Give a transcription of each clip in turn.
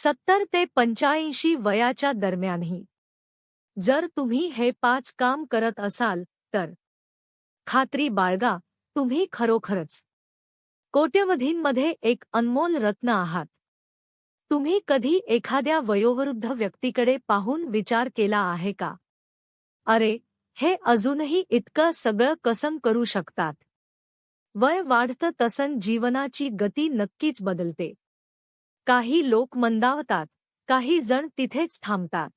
70 ते 85 वयाच्या दरम्यानही जर तुम्ही हे 5 काम करत असाल तर खात्री बाळगा, तुम्ही खरोखरच कोट्यवधींमध्ये एक अनमोल रत्न आहात. तुम्ही कधी एखाद्या वयोवृद्ध व्यक्तीकडे पाहून विचार केला आहे का, अरे, हे अजूनही इतकं सगळं कसं करू शकतात? वय वाढतं तसं जीवनाची गती नक्कीच बदलते. काही लोक मंदावतात, काही जण तिथेच थांबतात.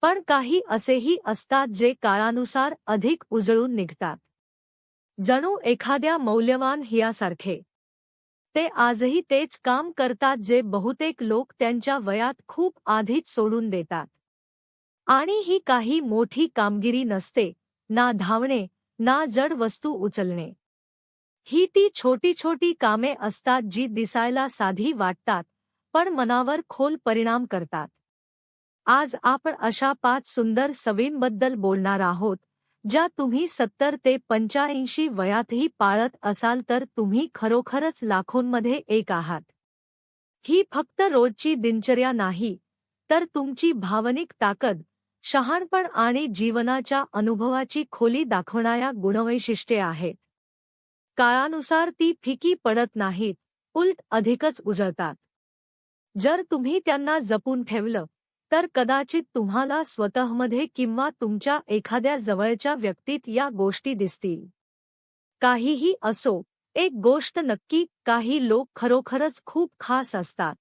पण काही असेही असतात जे काळानुसार अधिक उजळून निघतात. जणू एखाद्या मौल्यवान हिऱ्यासारखे. ते आजही तेच काम करतात जे बहुतेक लोक त्यांच्या वयात खूप आधीच सोडून देतात. आणि ही काही मोठी कामगिरी नसते, ना धावणे, ना जड वस्तू उचलणे. ही ती छोटी छोटी कामे असतात जी दिसायला साधी वाटतात, पण मनावर खोल परिणाम करतात. आज आपण अशा 5 सुंदर सवयींबद्दल बोलणार आहोत, ज्या तुम्ही 70 ते 85 वयातही पाळत असाल तर तुम्ही खरोखरच लाखोंमध्ये एक आहात. ही फक्त रोजची दिनचर्या नाही, तर तुमची भावनिक ताकद, शहाणपण आणि जीवनाच्या अनुभवाची खोली दाखवणाऱ्या गुणवैशिष्ट्ये आहेत. काळानुसार ती फिकी पडत नाहीत, उलट अधिकच उजळतात. जर तुम्ही त्यांना जपून ठेवलं, तर कदाचित तुम्हाला स्वतःमध्ये किंवा तुमच्या एखाद्या जवळच्या व्यक्तीत या गोष्टी दिसतील. काहीही असो, एक गोष्ट नक्की, काही लोक खरोखरच खूप खास असतात.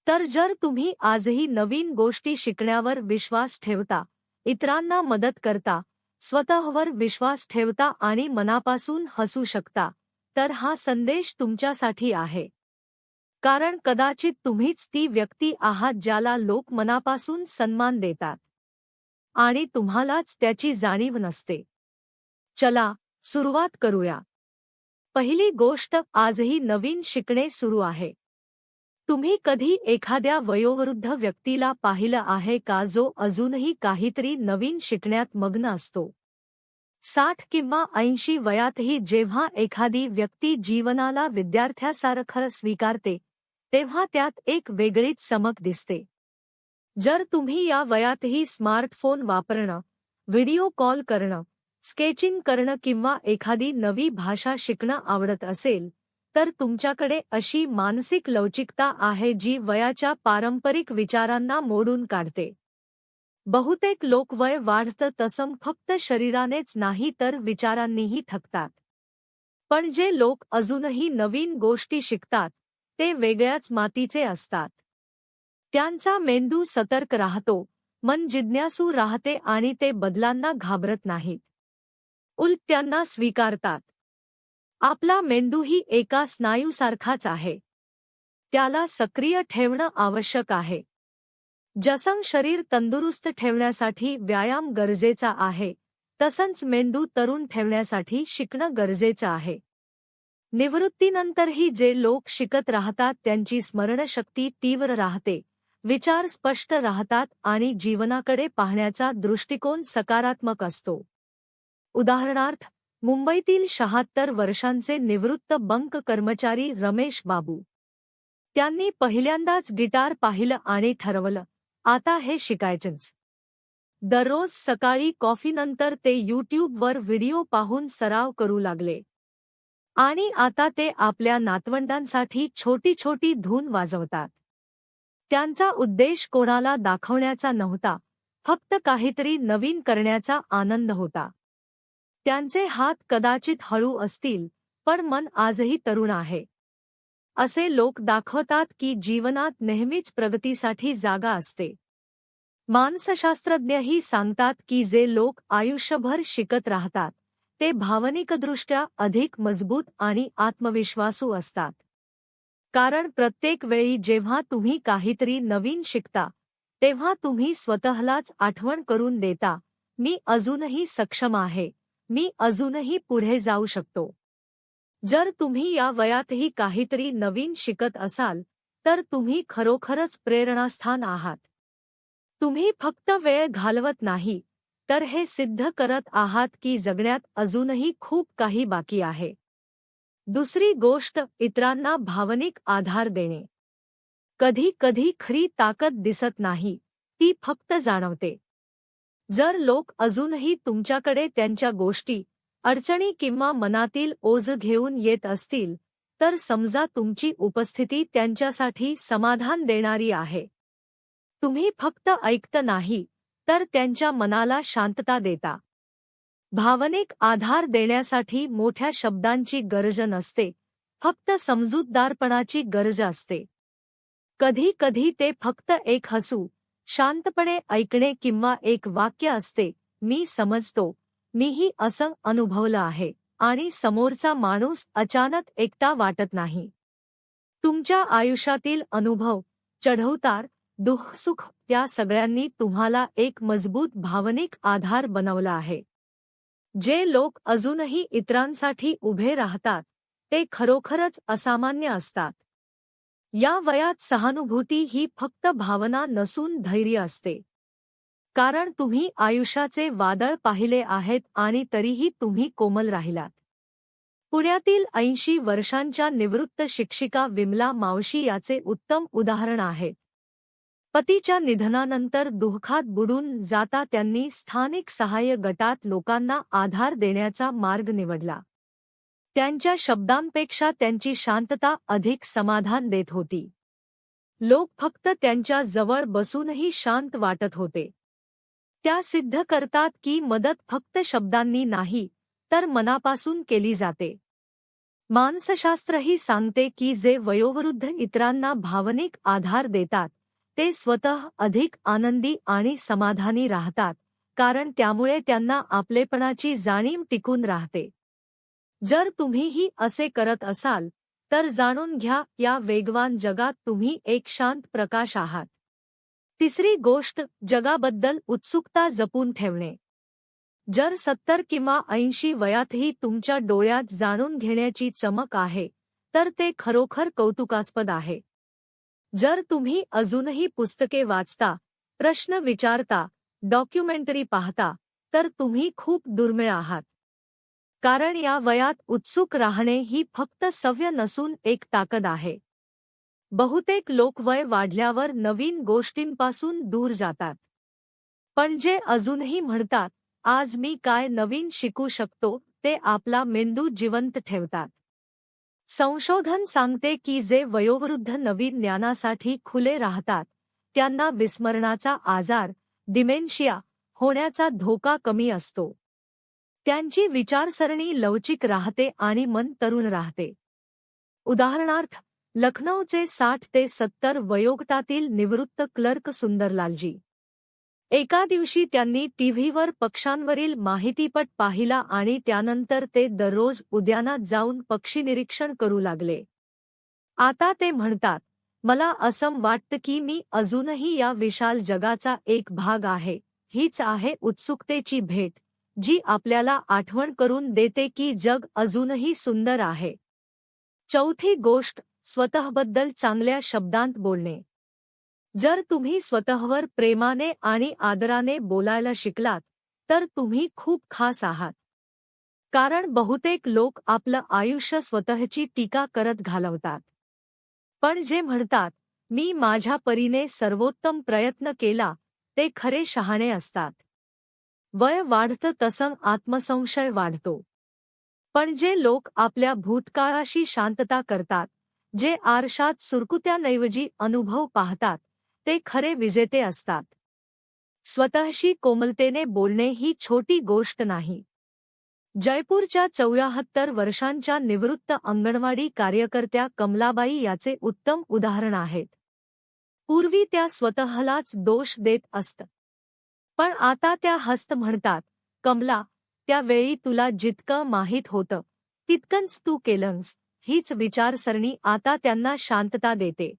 तर जर तुम्ही आजही नवीन गोष्टी शिकण्यावर विश्वास ठेवता, इतरांना मदत करता, स्वतःवर विश्वास ठेवता आणि मनापासून हसू शकता, तर हा संदेश तुमच्यासाठी आहे. कारण कदाचित तुम्हीच ती व्यक्ती आहात ज्याला लोक मनापासून सन्मान देतात. आणि तुम्हालाच त्याची जाणीव नसते. चला, सुरुवात करूया. पहिली गोष्ट, आजही नवीन शिकणे सुरू आहे. तुम्ही कधी एखाद्या वयोवृद्ध व्यक्तीला पाहिलं आहे का जो अजूनही काहीतरी नवीन शिकण्यात मग्न असतो? 60 किंवा 80 वयातही जेव्हा एखादी व्यक्ती जीवनाला विद्यार्थ्यासारखं स्वीकारते, तेव्हा त्यात एक वेगळीच चमक दिसते. जर तुम्ही या वयातही स्मार्टफोन वापरणं, व्हिडिओ कॉल करणं, स्केचिंग करणं किंवा एखादी नवी भाषा शिकणं आवडत असेल, तर तुमच्याकडे अशी मानसिक लवचिकता आहे जी वयाच्या पारंपरिक विचारांना मोडून काढते. बहुतेक लोक वय वाढतं तसं फक्त शरीरानेच नाही तर विचारांनीही थकतात. पण जे लोक अजूनही नवीन गोष्टी शिकतात, ते वेगळ्याच मातीचे असतात. त्यांचा मेंदू सतर्क राहतो, मन जिज्ञासू राहते आणि ते बदलांना घाबरत नाहीत. उलट त्यांना स्वीकारतात. आपला मेंदूही एका स्नायूसारखाच आहे. त्याला सक्रिय ठेवणं आवश्यक आहे. जसं शरीर तंदुरुस्त ठेवण्यासाठी व्यायाम गरजेचा आहे, तसंच मेंदू तरुण ठेवण्यासाठी शिकणं गरजेचं आहे. निवृत्तीनंतरही जे लोक शिकत राहतात त्यांची स्मरणशक्ती तीव्र राहते, विचार स्पष्ट राहतात आणि जीवनाकडे पाहण्याचा दृष्टिकोन सकारात्मक असतो. उदाहरणार्थ, मुंबईतील 76 वर्षांचे निवृत्त बंक कर्मचारी रमेश बाबू. त्यांनी पहिल्यांदाच गिटार पाहिलं आणि ठरवलं, आता हे शिकायचंच. दररोज सकाळी कॉफीनंतर ते यूट्यूबवर व्हिडिओ पाहून सराव करू लागले. आणि आता ते आपल्या नातवंडांसाठी छोटी छोटी धून वाजवतात. त्यांचा उद्देश कोणाला दाखवण्याचा नव्हता, फक्त काहीतरी नवीन करण्याचा आनंद होता. त्यांचे हात कदाचित हळू असतील, पण मन आजही तरुण आहे. असे लोक दाखवतात की जीवनात नेहमीच प्रगतीसाठी जागा असते. मानसशास्त्रज्ञही सांगतात की जे लोक आयुष्यभर शिकत राहतात, ते भावनिकदृष्ट्या अधिक मजबूत आणि आत्मविश्वासू असतात. कारण प्रत्येक वेळी जेव्हा तुम्ही काहीतरी नवीन शिकता, तेव्हा तुम्ही स्वतःलाच आठवण करून देता, मी अजूनही सक्षम आहे, मी अजूनही पुढे जाऊ शकतो. जर तुम्ही या वयातही काहीतरी नवीन शिकत असाल, तर तुम्ही खरोखरच प्रेरणास्थान आहात. तुम्ही फक्त वेळ घालवत नाही, तर हे सिद्ध करत आहात की जगण्यात अजूनही खूप काही बाकी आहे. दुसरी गोष्ट, इतरांना भावनिक आधार देणे. कधी कधी खरी ताकद दिसत नाही, ती फक्त जाणवते. जर लोक अजूनही तुमच्याकडे त्यांच्या गोष्टी, अडचणी किंवा मनातील ओझ घेऊन येत असतील, तर समजा तुमची उपस्थिती त्यांच्यासाठी समाधान देणारी आहे. तुम्ही फक्त ऐकत नाही, तर त्यांच्या मनाला शांतता देता. भावनिक आधार देण्यासाठी मोठ्या शब्दांची गरज नसते, फक्त समजूतदारपणाची गरज असते. कधी कधी ते फक्त एक हसू, शांतपणे ऐकणे किंवा एक वाक्य असते, मी समजतो, मीही असं अनुभवलं आहे, आणि समोरचा माणूस अचानक एकटा वाटत नाही. तुमच्या आयुष्यातील अनुभव, चढउतार, दुःखसुख त्या सगळ्यांनी तुम्हाला एक मजबूत भावनिक आधार बनवला आहे. जे लोक अजूनही इतरांसाठी उभे राहतात, ते खरोखरच असामान्य असतात. या वयात सहानुभूती ही फक्त भावना नसून धैर्य असते. कारण तुम्ही आयुष्याचे वादळ पाहिले आहेत आणि तरीही तुम्ही कोमल राहिलात. पुण्यातील 80 वर्षांच्या निवृत्त शिक्षिका विमला मावशी याचे उत्तम उदाहरण आहे. पतीच्या निधनानंतर दुःखात बुडून जाता त्यांनी स्थानिक सहाय्य गटात लोकांना आधार देण्याचा मार्ग निवडला. त्यांच्या शब्दांपेक्षा त्यांची शांतता अधिक समाधान देत होती. लोक फक्त त्यांच्या जवळ बसूनही शांत वाटत होते. त्या सिद्ध करतात की मदत फक्त शब्दांनी नाही, तर मनापासून केली जाते. मानसशास्त्रही सांगते की जे वयोवृद्ध इतरांना भावनिक आधार देतात, ते स्वतः अधिक आनंदी आणि समाधानी राहतात, कारण त्यामुळे त्यांना आपलेपणाची जाणीव टिकून राहते. जर तुम्हीही असे करत असाल, तर जाणून घ्या, या वेगवान जगात तुम्ही एक शांत प्रकाश आहात. तिसरी गोष्ट, जगाबद्दल उत्सुकता जपून ठेवणे. जर 70 किंवा 80 वयातही तुमच्या डोळ्यात जाणून घेण्याची चमक आहे, तर ते खरोखर कौतुकास्पद आहे. जर तुम्ही अजूनही पुस्तके वाचता, प्रश्न विचारता, डॉक्युमेंटरी पाहता, तर तुम्ही खूप दुर्मिळ आहात. कारण या वयात उत्सुक राहणे ही फक्त सवय नसून एक ताकद आहे. बहुतेक लोक वय वाढल्यावर नवीन गोष्टींपासून दूर जातात. पण जे अजूनही म्हणतात, आज मी काय नवीन शिकू शकतो, ते आपला मेंदू जिवंत ठेवतात. संशोधन सांगते की जे वयोवृद्ध नवीन ज्ञानासाठी खुले राहतात, त्यांना विस्मरणाचा आजार, डिमेन्शिया होण्याचा धोका कमी असतो. त्यांची विचारसरणी लवचिक राहते आणि मन तरुण राहते. उदाहरणार्थ, लखनौचे 60 ते 70 वयोगटातील निवृत्त क्लर्क सुंदरलालजी. एका दिवशी त्यांनी टीव्हीवर पक्ष्यांवरील माहितीपट पाहिला आणि त्यानंतर ते दररोज उद्यानात जाऊन पक्षी निरीक्षण करू लागले. आता ते म्हणतात, मला असं वाटतं की मी अजूनही या विशाल जगाचा एक भाग आहे. हीच आहे उत्सुकतेची भेट, जी आपल्याला आठवण करून देते की जग अजूनही सुंदर आहे. चौथी गोष्ट, स्वतःबद्दल चांगल्या शब्दांत बोलणे. जर तुम्ही स्वतःवर प्रेमाने आणि आदराने बोलायला शिकलात, तर तुम्ही खूप खास आहात. कारण बहुतेक लोक आपलं आयुष्य स्वतःची टीका करत घालवतात. पण जे म्हणतात, मी माझ्या परीने सर्वोत्तम प्रयत्न केला, ते खरे शहाणे असतात. वय वाढतं तसं आत्मसंशय वाढतो. पण जे लोक आपल्या भूतकाळाशी शांतता करतात, जे आरशात सुरकुत्यांऐवजी अनुभव पाहतात, ते खरे विजेते असतात. स्वतःशी कोमलतेने बोलणे ही छोटी गोष्ट नाही. जयपूरच्या 74 वर्षांच्या निवृत्त अंगणवाडी कार्यकर्त्या कमलाबाई याचे उत्तम उदाहरण आहेत. पूर्वी त्या स्वतःलाच दोष देत असत. पण आता त्या हसत म्हणतात, कमला, त्यावेळी तुला जितकं माहीत होतं, तितकंच तू केलंस. हीच विचारसरणी आता त्यांना शांतता देते.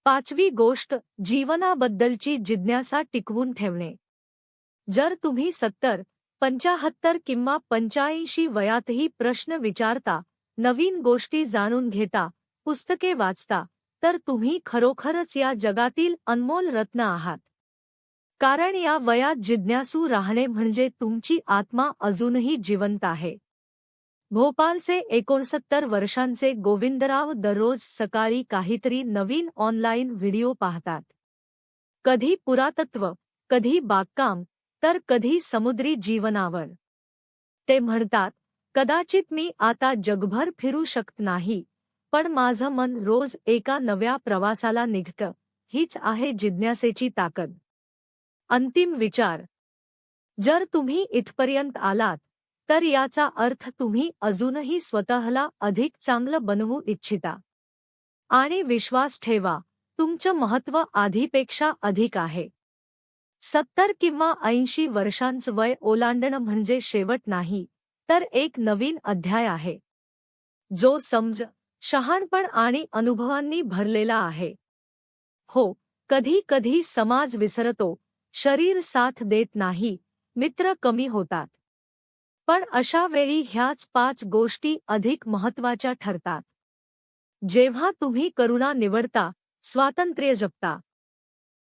पाचवी गोष्ट, जीवनाबद्दलची जिज्ञासा टिकवून ठेवणे. जर तुम्ही 70, 75 किंवा 85 वयातही प्रश्न विचारता, नवीन गोष्टी जाणून घेता, पुस्तके वाचता, तर तुम्ही खरोखरच या जगातील अनमोल रत्न आहात. कारण या वयात जिज्ञासू राहणे म्हणजे तुमची आत्मा अजूनही जिवंत आहे. भोपाळचे 69 वर्षांचे गोविंदराव दररोज सकाळी काहीतरी नवीन ऑनलाईन व्हिडिओ पाहतात. कधी पुरातत्व, कधी बागकाम, तर कधी समुद्री जीवनावर. ते म्हणतात, कदाचित मी आता जगभर फिरू शकत नाही, पण माझं मन रोज एका नव्या प्रवासाला निघतं. हीच आहे जिज्ञासेची ताकद. अंतिम विचार. जर तुम्ही इथपर्यंत आलात, तर याचा अर्थ तुम्ही अजूनही स्वतःला अधिक चांगलं बनवू इच्छिता. आणि विश्वास ठेवा, तुमचं महत्त्व आधीपेक्षा अधिक आहे. 70 किंवा 80 वर्षांचं वय ओलांडणं म्हणजे शेवट नाही, तर एक नवीन अध्याय आहे, जो समज, शहाणपण आणि अनुभवांनी भरलेला आहे. हो, कधी कधी समाज विसरतो, शरीर साथ देत नाही, मित्र कमी होतात. पण अशा वेळी ह्याच 5 गोष्टी अधिक महत्त्वाच्या ठरतात. जेव्हा तुम्ही करुणा निवडता, स्वातंत्र्य जपता,